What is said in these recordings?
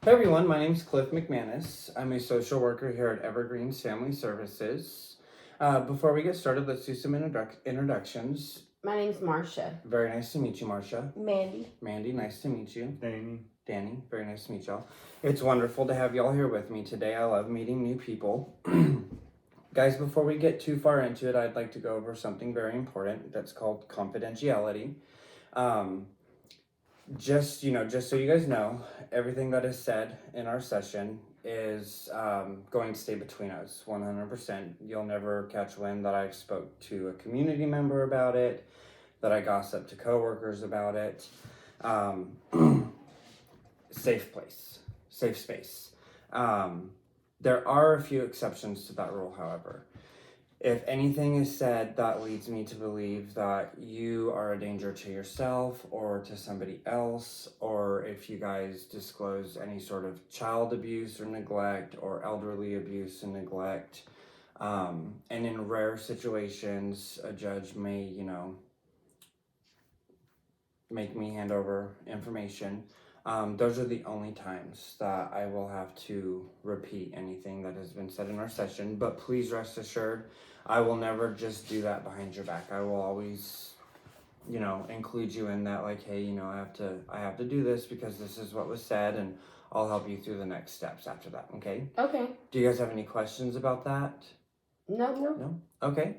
Hey everyone, my name is Cliff McManus. I'm a social worker here at Evergreen's Family Services. Before we get started, let's do some introductions. My name's Marcia. Very nice to meet you, Marcia. Mandy. Mandy, nice to meet you. Danny, very nice to meet y'all. It's wonderful to have y'all here with me today. I love meeting new people. Guys, before we get too far into it, I'd like to go over something very important that's called confidentiality. Just so you guys know, everything that is said in our session is going to stay between us 100%. You'll never catch wind that I spoke to a community member about it, that I gossiped to coworkers about it. Safe place, safe space. There are a few exceptions to that rule, however. If anything is said that leads me to believe that you are a danger to yourself or to somebody else, or if you guys disclose any sort of child abuse or neglect or elderly abuse and neglect, and in rare situations, a judge may, make me hand over information. Those are the only times that I will have to repeat anything that has been said in our session, but please rest assured, I will never just do that behind your back. I will always, include you in that, like, hey, I have to do this because this is what was said, and I'll help you through the next steps after that, okay? Okay. Do you guys have any questions about that? No. Okay.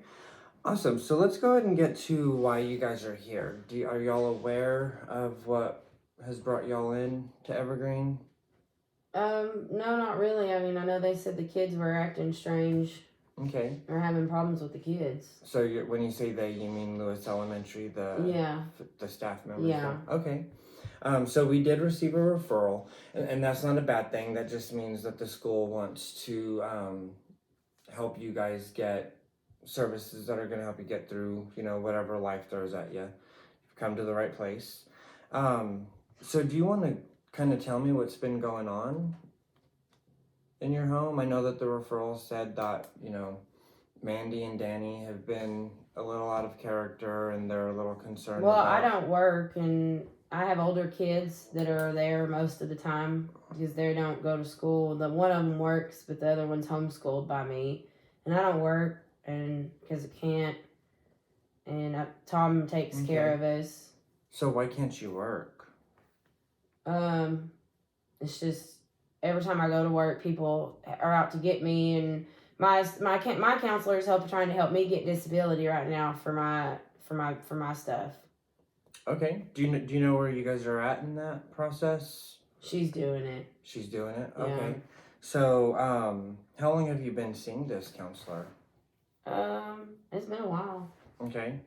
Awesome. So let's go ahead and get to why you guys are here. Are y'all aware of what has brought y'all in to Evergreen? No, not really. I mean, I know they said the kids were acting strange. Okay. Or having problems with the kids. So when you say they, you mean Lewis Elementary, the staff members? Yeah. There? Okay. So we did receive a referral, and that's not a bad thing. That just means that the school wants to help you guys get services that are going to help you get through, whatever life throws at you. You've come to the right place. So do you want to kind of tell me what's been going on in your home? I know that the referral said that, Mandy and Danny have been a little out of character and they're a little concerned. Well, I don't work, and I have older kids that are there most of the time because they don't go to school. The one of them works, but the other one's homeschooled by me, and I don't work, and because I can't. And Tom takes care of us. So why can't you work? It's just every time I go to work, people are out to get me, and my counselor is trying to help me get disability right now for my stuff. Okay. Do you know where you guys are at in that process? She's doing it. She's doing it. Yeah. Okay. So how long have you been seeing this counselor? It's been a while. Okay.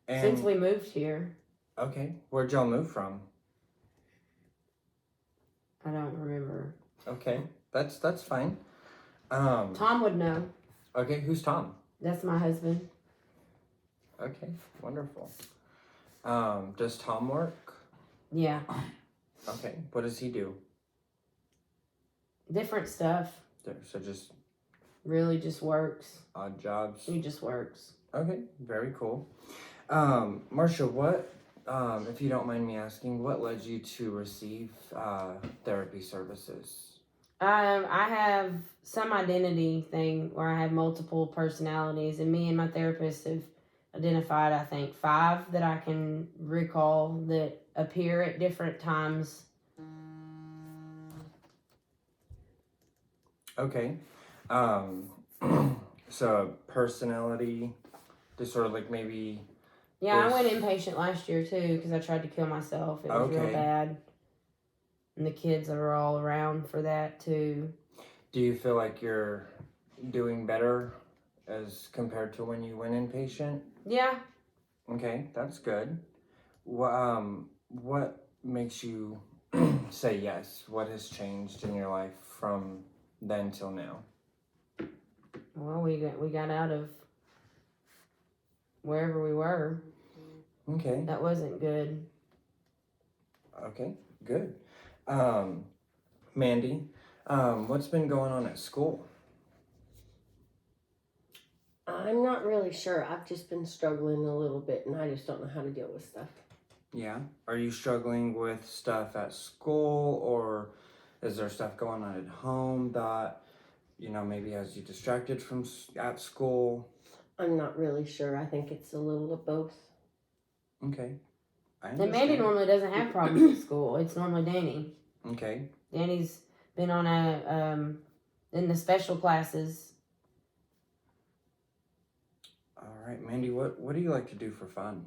And since we moved here. Okay. Where'd y'all move from? I don't remember. Okay, that's fine. Tom would know. Okay, who's Tom? That's my husband. Okay, wonderful. Does Tom work? Yeah. Okay, what does he do? Different stuff. So just really just works. Odd jobs. He just works. Okay, very cool. Marcia, what? If you don't mind me asking, what led you to receive therapy services? I have some identity thing where I have multiple personalities, and me and my therapist have identified, I think, 5 that I can recall that appear at different times. Okay. So personality disorder, like maybe. Yeah, I went inpatient last year too because I tried to kill myself. It was real bad. And the kids are all around for that too. Do you feel like you're doing better as compared to when you went inpatient? Yeah. Okay, that's good. What makes you say yes? What has changed in your life from then till now? Well, we got out of wherever we were. Okay. That wasn't good. Okay, good. Mandy, what's been going on at school? I'm not really sure. I've just been struggling a little bit, and I just don't know how to deal with stuff. Yeah. Are you struggling with stuff at school or Is there stuff going on at home that, maybe has you distracted from at school? I'm not really sure. I think it's a little of both. Okay. I And Mandy understand. normally doesn't have problems at school. It's normally Danny. Okay. Danny's been on in the special classes. All right, Mandy, what do you like to do for fun?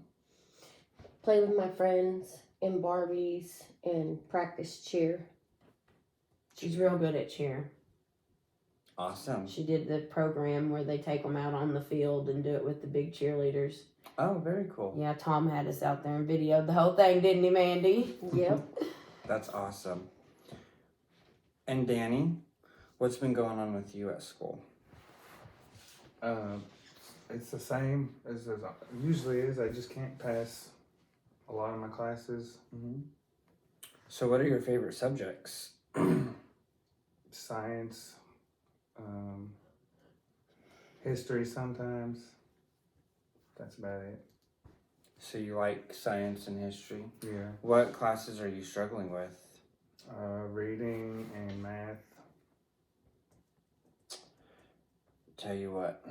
Play with my friends and Barbies and practice cheer. She's real good at cheer. Awesome. She did the program where they take them out on the field and do it with the big cheerleaders. Oh, very cool. Yeah, Tom had us out there and videoed the whole thing, didn't he, Mandy? Yep. That's awesome. And Danny, what's been going on with you at school? It's the same as it usually is. I just can't pass a lot of my classes. Mm-hmm. So what are your favorite subjects? Science, history sometimes. That's about it. So you like science and history? Yeah. What classes are you struggling with? Reading and math. Tell you what,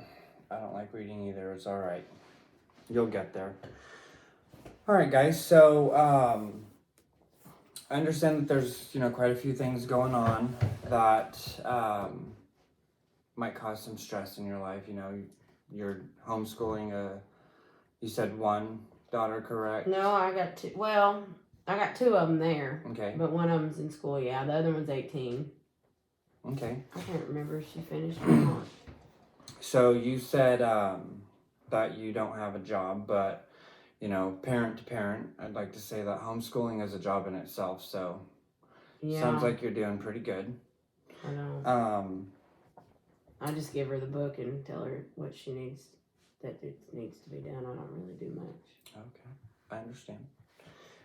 I don't like reading either. It's all right. You'll get there. All right, guys. So I understand that there's quite a few things going on that might cause some stress in your life. You're homeschooling you said one daughter, correct? No, I got two. Well, I got two of them there. Okay. But one of them's in school, yeah. The other one's 18. Okay. I can't remember if she finished or not. So you said that you don't have a job, but parent to parent, I'd like to say that homeschooling is a job in itself. So Yeah. sounds like you're doing pretty good. I know. I just give her the book and tell her what she needs, that it needs to be done. I don't really do much. Okay, I understand.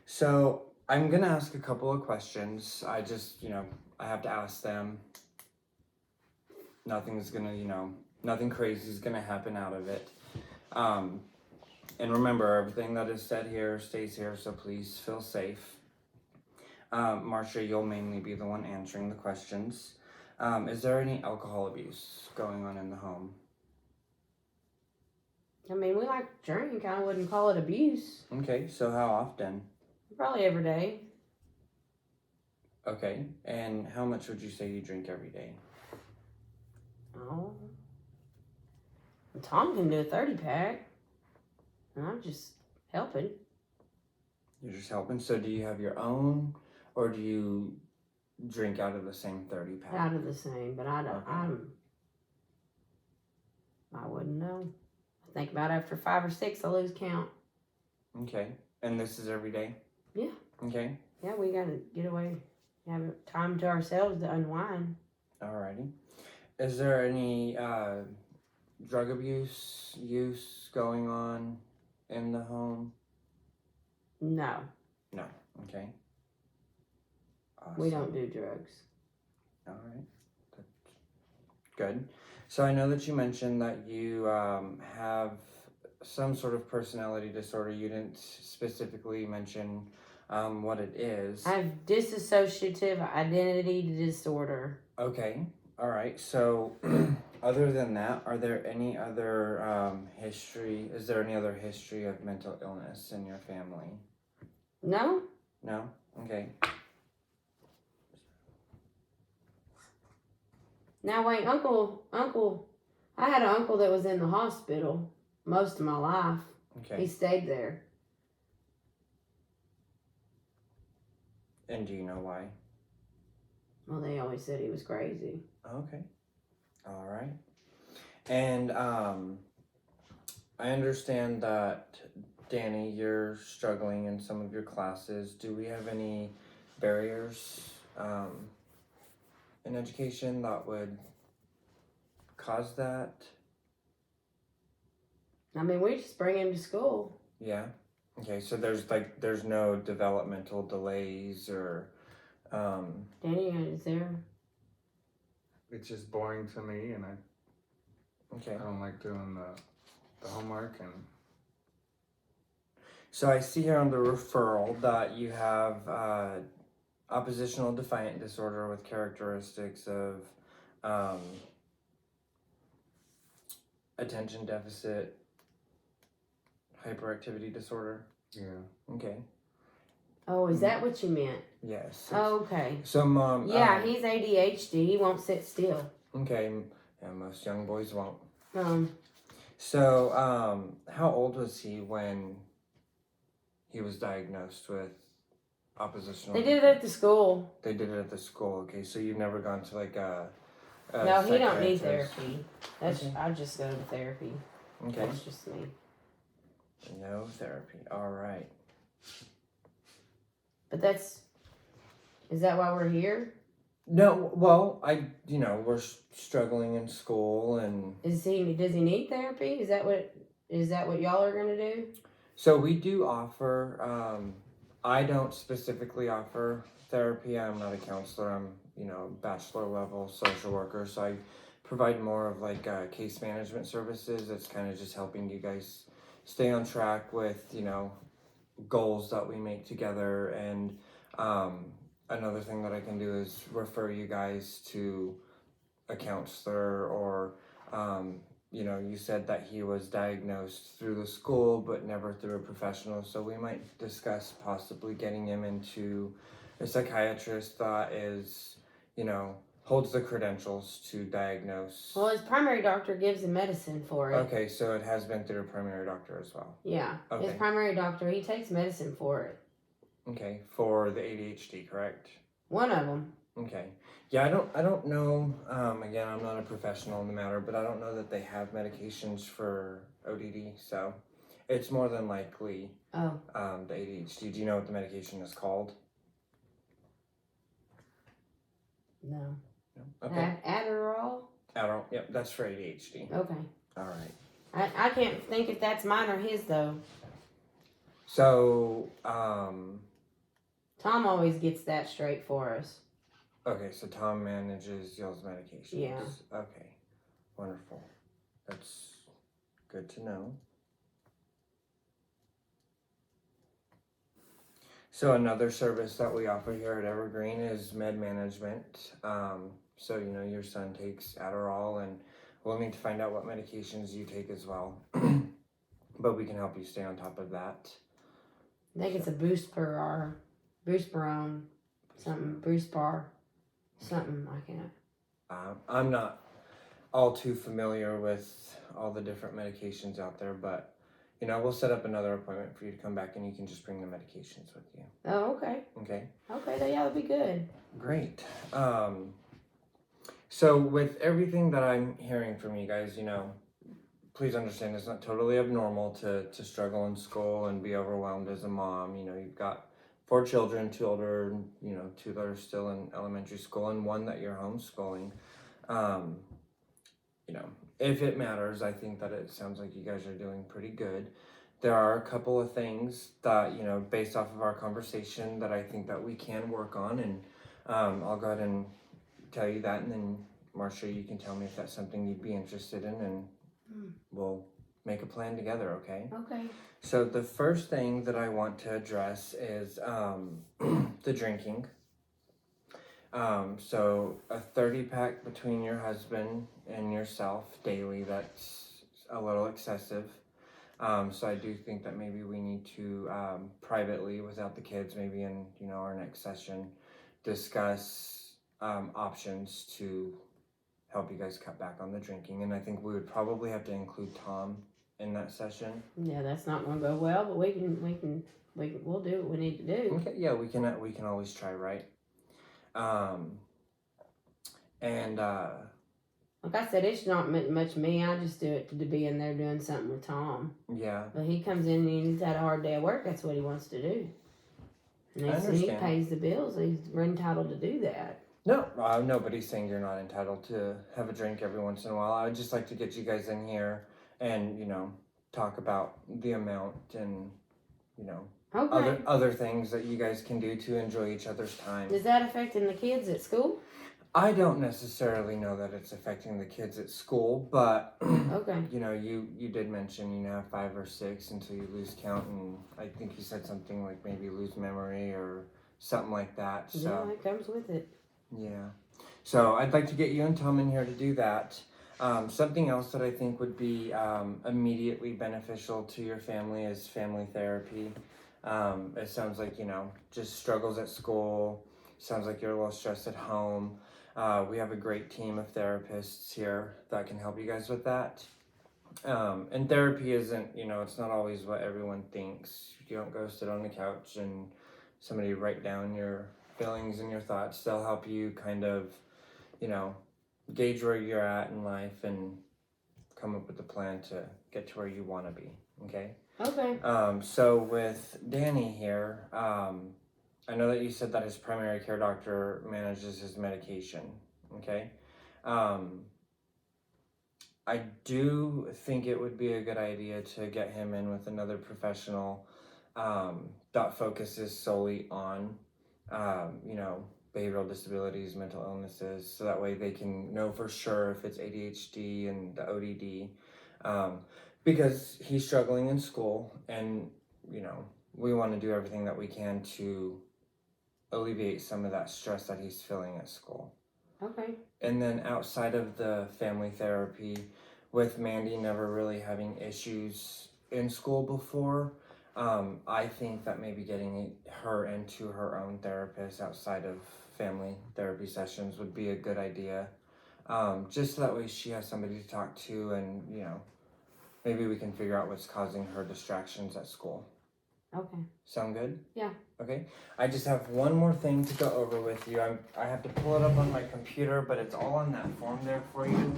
So I'm gonna ask a couple of questions. I just, I have to ask them. Nothing's gonna, nothing crazy is gonna happen out of it. And remember, everything that is said here stays here, so please feel safe. Marcia, you'll mainly be the one answering the questions. Is there any alcohol abuse going on in the home? I mean, we like to drink. I wouldn't call it abuse. Okay, so how often? Probably every day. Okay, and how much would you say you drink every day? Oh. Tom can do a 30-pack. And I'm just helping. You're just helping. So do you have your own, or do you drink out of the same 30-pack? Out of the same, but I don't. Okay. I wouldn't know. I think about after 5 or 6, I lose count. Okay, and this is every day? Yeah. Okay. Yeah, we gotta get away, have time to ourselves to unwind. Alrighty. Is there any drug abuse use going on in the home? No, No. Okay. Awesome. we don't do drugs. All right. That's good. So I know that you mentioned that you have some sort of personality disorder. You didn't specifically mention what it is. I have dissociative identity disorder. Okay. All right. So other than that, are there any other history? Is there any other history of mental illness in your family? No? No? Okay. Now wait, uncle, I had an uncle that was in the hospital most of my life. Okay. He stayed there. And do you know why? Well, they always said he was crazy. Okay. All right. And I understand that, Danny, you're struggling in some of your classes. Do we have any barriers in education that would cause that? I mean, we just bring him to school. Yeah. Okay, so there's no developmental delays or Danny, is there? It's just boring to me, and okay. I don't like doing the homework. And So I see here on the referral that you have oppositional defiant disorder with characteristics of attention deficit hyperactivity disorder. Yeah. Okay. Oh, is that what you meant? Yes. Okay. So, Mom. Yeah, he's ADHD. He won't sit still. Okay. Yeah, most young boys won't. Um, So, how old was he when he was diagnosed with oppositional? they did it at the school. They did it at the school. Okay, so you've never gone to like a No, he don't need psychiatrist? therapy. That's Okay. I just go to therapy. Okay. That's just me. No therapy. All right. But is that why we're here? No, well, we're struggling in school, and Does he need therapy? Is that what y'all are gonna do? so we do offer. I don't specifically offer therapy. I'm not a counselor. I'm, bachelor level social worker. So I provide more of like case management services. It's kind of just helping you guys stay on track with, goals that we make together. And another thing that I can do is refer you guys to a counselor or, you said that he was diagnosed through the school but never through a professional. So we might discuss possibly getting him into a psychiatrist that is, holds the credentials to diagnose. Well, his primary doctor gives him medicine for it. Okay, so it has been through a primary doctor as well. Yeah, Okay. his primary doctor, he takes medicine for it. Okay, for the ADHD, correct? One of them. Okay. Yeah, I don't know. Again, I'm not a professional in the matter, but I don't know that they have medications for ODD. So, it's more than likely Oh, the ADHD. Do you know what the medication is called? no. No. Okay. Adderall? Adderall. Yep, that's for ADHD. Okay. All right. I can't think if that's mine or his though. So, Tom always gets that straight for us. okay, so Tom manages y'all's medications. Yeah. Okay. Wonderful. That's good to know. So another service that we offer here at Evergreen is med management. So your son takes Adderall, and we'll need to find out what medications you take as well. But we can help you stay on top of that. I think it's a Boosterone, something, Brucepar, something, I can't. I'm not all too familiar with all the different medications out there, but we'll set up another appointment for you to come back, and you can just bring the medications with you. Oh, okay. Okay. Okay, yeah, that'd be good. Great. So with everything that I'm hearing from you guys, please understand it's not totally abnormal to struggle in school and be overwhelmed as a mom. You've got 4 children, 2 older, 2 that are still in elementary school, and 1 that you're homeschooling. If it matters, I think that it sounds like you guys are doing pretty good. There are a couple of things that, based off of our conversation that I think that we can work on, and I'll go ahead and tell you that, and then Marcia, you can tell me if that's something you'd be interested in, and we'll make a plan together, okay? Okay. So the first thing that I want to address is the drinking. So a 30-pack between your husband and yourself daily, that's a little excessive. So I do think that maybe we need to privately, without the kids, maybe in our next session, discuss options to help you guys cut back on the drinking. And I think we would probably have to include Tom in that session. Yeah, that's not gonna go well, but we'll do what we need to do. Okay, yeah, we can always try, right? Like I said, it's not much me. I just do it to be in there doing something with Tom. Yeah. But he comes in and he's had a hard day at work. That's what he wants to do. And I he understand. pays the bills. We're entitled to do that. No, nobody's saying you're not entitled to have a drink every once in a while. I would just like to get you guys in here and, talk about the amount and, Okay. other things that you guys can do to enjoy each other's time. Is that affecting the kids at school? I don't necessarily know that it's affecting the kids at school, but, Okay. you did mention, 5 or 6 until you lose count, and I think you said something like maybe lose memory or something like that. Yeah, So it comes with it. yeah. So I'd like to get you and Tom in here to do that. Something else that I think would be immediately beneficial to your family is family therapy. It sounds like, just struggles at school. Sounds like you're a little stressed at home. We have a great team of therapists here that can help you guys with that. And therapy isn't, it's not always what everyone thinks. You don't go sit on the couch and somebody write down your feelings and your thoughts. They'll help you kind of, gauge where you're at in life and come up with a plan to get to where you want to be. Okay. Okay. So with Danny here, I know that you said that his primary care doctor manages his medication. Okay. I do think it would be a good idea to get him in with another professional that focuses solely on, behavioral disabilities, mental illnesses, so that way they can know for sure if it's ADHD and the ODD, because he's struggling in school, and we want to do everything that we can to alleviate some of that stress that he's feeling at school. Okay. And then outside of the family therapy, with Mandy never really having issues in school before, I think that maybe getting her into her own therapist outside of family therapy sessions would be a good idea. Just so that way she has somebody to talk to, and maybe we can figure out what's causing her distractions at school. Okay. Sound good? Yeah. Okay. I just have one more thing to go over with you. I have to pull it up on my computer, but it's all on that form there for you,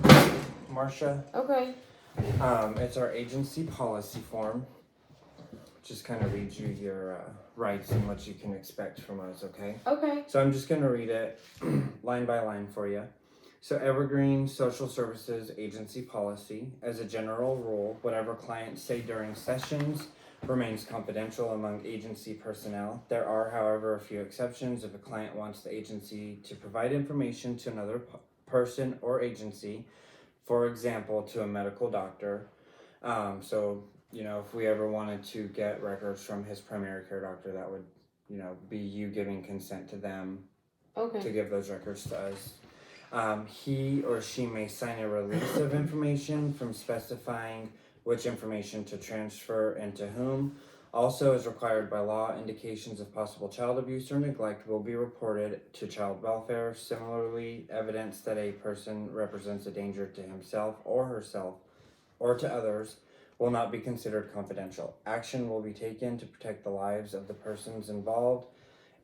Marcia. Okay. It's our agency policy form. Just kind of reads you your rights and what you can expect from us, okay? Okay. So I'm just going to read it line by line for you. So Evergreen Social Services Agency Policy. As a general rule, whatever clients say during sessions remains confidential among agency personnel. There are, however, a few exceptions if a client wants the agency to provide information to another person or agency, for example, to a medical doctor. If we ever wanted to get records from his primary care doctor, that would, be you giving consent to them Okay. to give those records to us. He or she may sign a release of information from specifying which information to transfer and to whom. Also, as required by law, indications of possible child abuse or neglect will be reported to child welfare. Similarly, evidence that a person represents a danger to himself or herself or to others will not be considered confidential. Action will be taken to protect the lives of the persons involved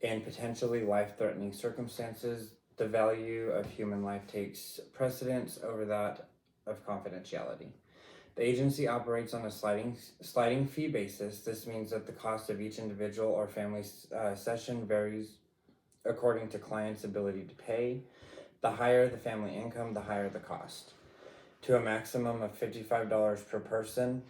in potentially life-threatening circumstances. The value of human life takes precedence over that of confidentiality. The agency operates on a sliding fee basis. This means that the cost of each individual or family session varies according to client's ability to pay. The higher the family income, the higher the cost, to a maximum of $55 per person.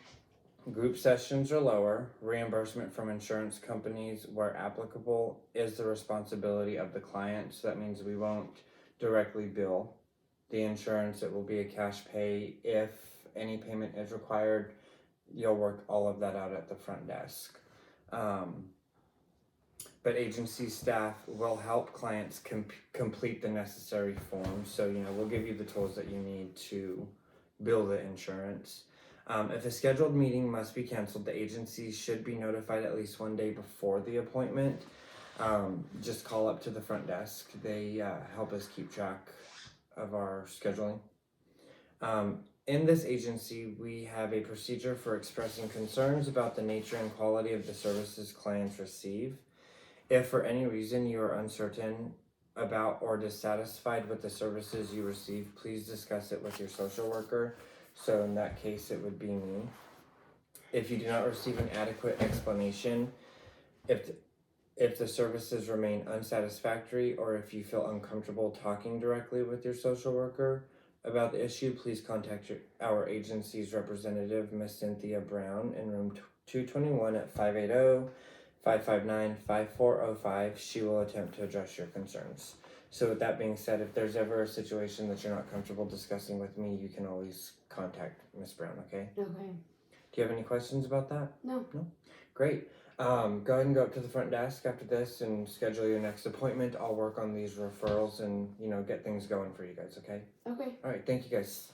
Group sessions are lower. Reimbursement from insurance companies, where applicable, is the responsibility of the client. So that means we won't directly bill the insurance. It will be a cash pay. If any payment is required, you'll work all of that out at the front desk. But agency staff will help clients complete the necessary forms. So, we'll give you the tools that you need to bill the insurance. If a scheduled meeting must be canceled, the agency should be notified at least one day before the appointment. Just call up to the front desk. They help us keep track of our scheduling. In this agency, we have a procedure for expressing concerns about the nature and quality of the services clients receive. If for any reason you are uncertain about or dissatisfied with the services you receive, please discuss it with your social worker. So in that case, it would be me. If you do not receive an adequate explanation, if the services remain unsatisfactory, or if you feel uncomfortable talking directly with your social worker about the issue, please contact our agency's representative, Miss Cynthia Brown, in room 221 at 580-559-5405. She will attempt to address your concerns. So with that being said, if there's ever a situation that you're not comfortable discussing with me, you can always contact Miss Brown, okay? Okay. Do you have any questions about that? No. Great. Go ahead and go up to the front desk after this and schedule your next appointment. I'll work on these referrals and, get things going for you guys, okay? Okay. All right, thank you guys.